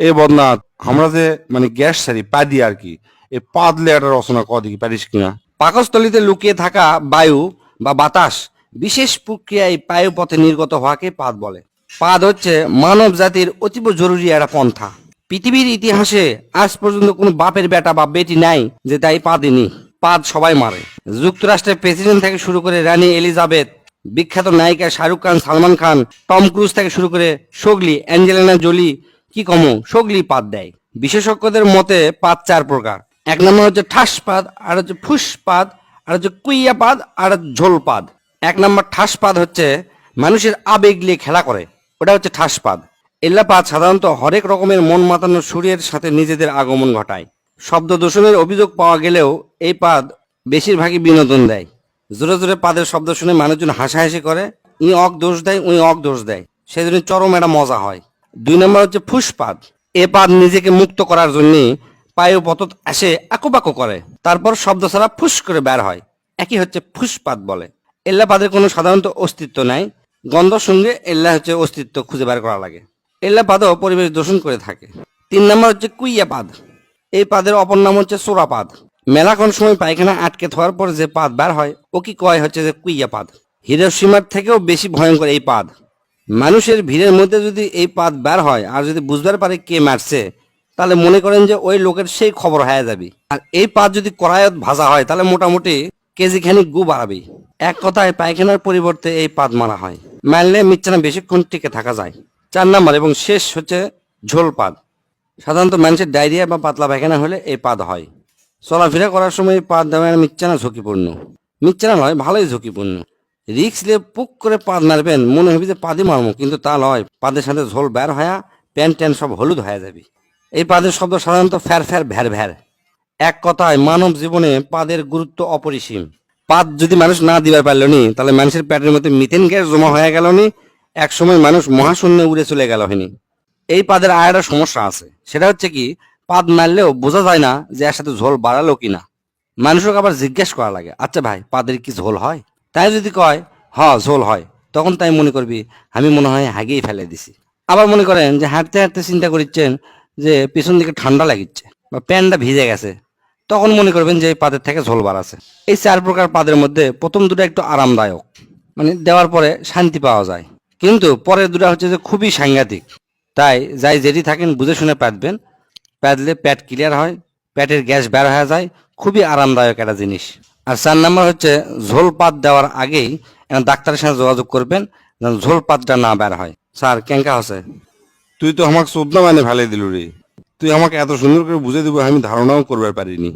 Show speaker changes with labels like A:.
A: এ বদনাথ, আমরা যে মানে গ্যাস সারি পাদি আর কি, এ পাদলে একটা রচনা দেখি পারিস কিনা।
B: পাকস্থলীতে লুকিয়ে থাকা বায়ু বা বাতাস বিশেষ প্রক্রিয়ায় বায়ুপথে নির্গত হওয়াকে পাদ বলে। পাদ হচ্ছে মানব জাতির অতীব জরুরি একটা পন্থা। পৃথিবীর ইতিহাসে আজ পর্যন্ত কোনো বাপের বেটা বা বেটি নাই যে তাই পাদেনি। পাদ সবাই মারে। যুক্তরাষ্ট্রের প্রেসিডেন্ট থেকে শুরু করে রানী এলিজাবেথ, বিখ্যাত নায়িকা শাহরুখ খান, সালমান খান, টম ক্রুজ থেকে শুরু করে সোগলি, অ্যাঞ্জেলিনা জোলি, কি কমো সোগলি পাদ দেয়। বিশেষজ্ঞদের মতে পাদ চার প্রকার। এক নম্বর হচ্ছে ঠাসপাদ, আর হচ্ছে ফুসপাদ, আর হচ্ছে কুইয়াপাদ, আর ঝোলপাদ। এক নম্বর ঠাসপাদ হচ্ছে মানুষের আবেগ নিয়ে খেলা করে, ওটা হচ্ছে ঠাসপাদ। এল্লাপাদ সাধারণত হরেক রকমের মন মাতানো সুরের সাথে নিজেদের আগমন ঘটায়। শব্দ দূষণের অভিযোগ পাওয়া গেলেও এই পাদ বেশিরভাগই বিনোদন দেয়। জোরে জোরে পাদের শব্দ শুনে মানুষজন হাসাহাসি করে, ই অক দোষ দেয়, উই অক দোষ দেয়, সেজন্য চরম একটা মজা হয়। দুই নম্বর হচ্ছে ফুসপাদ। এ পাদ নিজেকে মুক্ত করার জন্য পায়ু পতত আসে আকুপাকু করে, তারপর শব্দ ছাড়া ফুস করে বের হয়, একই হচ্ছে ফুসপাদ বলে। এল্লা পাদের কোনো সাধারণত অস্তিত্ব নাই, গন্ধ সঙ্গে এল্লা হচ্ছে অস্তিত্ব খুঁজে বের করা লাগে। এল্লা পাদও পরিবেশ দূষণ করে থাকে। তিন নম্বর হচ্ছে কুইয়া পাদ। এই পাদের অপর নাম হচ্ছে চোরাপাদ। মেলাক্ষণ সময় পায়খানা আটকে থাকার পর যে পাদ বের হয় ও কি কয় হচ্ছে যে কুইয়া পাদ। হিরোশিমার থেকেও বেশি ভয়ঙ্কর এই পাদ। মানুষের ভিড়ের মধ্যে যদি এই পাদ বের হয় আর যদি বুঝবার পারে কে মারছে, তাহলে মনে করেন যে ওই লোকের সেই খবর হয়ে যাবে। আর এই পাদ যদি কড়াইত ভাজা হয় তাহলে মোটামুটি কেজি খানিক গু বাড়াবে। এক কথায় পায়খানার পরিবর্তে এই পাদ মারা হয়, মারলে মিচ্ছানা বেশিক্ষণ টিকে থাকা যায়। চার নাম্বার এবং শেষ হচ্ছে ঝোল পাদ। সাধারণত মানুষের ডায়রিয়া বা পাতলা পায়খানা হলে এই পাদ হয়। চলাফেরা করার সময় এই পাদ দেওয়া মিচ্ছানা ঝুঁকিপূর্ণ। মিচ্ছানা নয়, ভালোই ঝুঁকিপূর্ণ। রিক্স নিয়ে পুক করে পাদ মারবেন, মনে হবে যে পাদি মারমো, কিন্তু তা নয়, পাদের সাথে ঝোল বের হয়া প্যান্ট ট্যান সব হলুদ হয়ে যাবে। এই পাদের শব্দ সাধারণত ফ্যার ফ্যার ভ্যার ভ্যার। এক কথায় মানব জীবনে পাদের গুরুত্ব অপরিসীম। পাদ যদি মানুষ না দিবার পারল নি, তাহলে মানুষের পেটের মধ্যে মিথেন গ্যাস জমা হয়ে গেল নি, এক সময় মানুষ মহাশূন্যে উড়ে চলে গেল হয়নি। এই পাদের আর একটা সমস্যা আছে, সেটা হচ্ছে কি, পাদ মারলেও বোঝা যায় না যে এর সাথে ঝোল বাড়ালো কিনা। মানুষকে আবার জিজ্ঞেস করা লাগে, আচ্ছা ভাই পাদের কি ঝোল হয়? তাই যদি কয় হ ঝোল হয়, তখন তাই মনে করবি আমি মনে হয় হাগিয়ে ফেলে দিছি। আবার মনে করেন যে হাঁটতে হাঁটতে চিন্তা করছেন যে পিছন দিকে ঠান্ডা লাগিচ্ছে বা প্যান্টটা ভিজে গেছে, তখন মনে করবেন যে এই পাদের থেকে ঝোল বাড়াছে। এই চার প্রকার পাদের মধ্যে প্রথম দুটো একটু আরামদায়ক, মানে দেওয়ার পরে শান্তি পাওয়া যায়, কিন্তু পরের দুটো হচ্ছে যে খুবই সাংঘাতিক। তাই যাই যেটি থাকেন বুঝে শুনে পাতবেন, পাতলে পেট ক্লিয়ার হয়, পেটের গ্যাস বের হয়ে যায়, খুবই আরামদায়ক একটা জিনিস। আর চার নাম্বার হচ্ছে ঝোল পাত দেওয়ার আগেই ডাক্তারের সাথে যোগাযোগ করবেন যেন ঝোল পাতটা না বের হয়। স্যার কেঙ্কা হচ্ছে?
A: তুই তো আমাকে চোদ্দা মানে ফেলে দিল রে। তুই আমাকে এত সুন্দর করে বুঝে দিব আমি ধারণাও করবার পারিনি।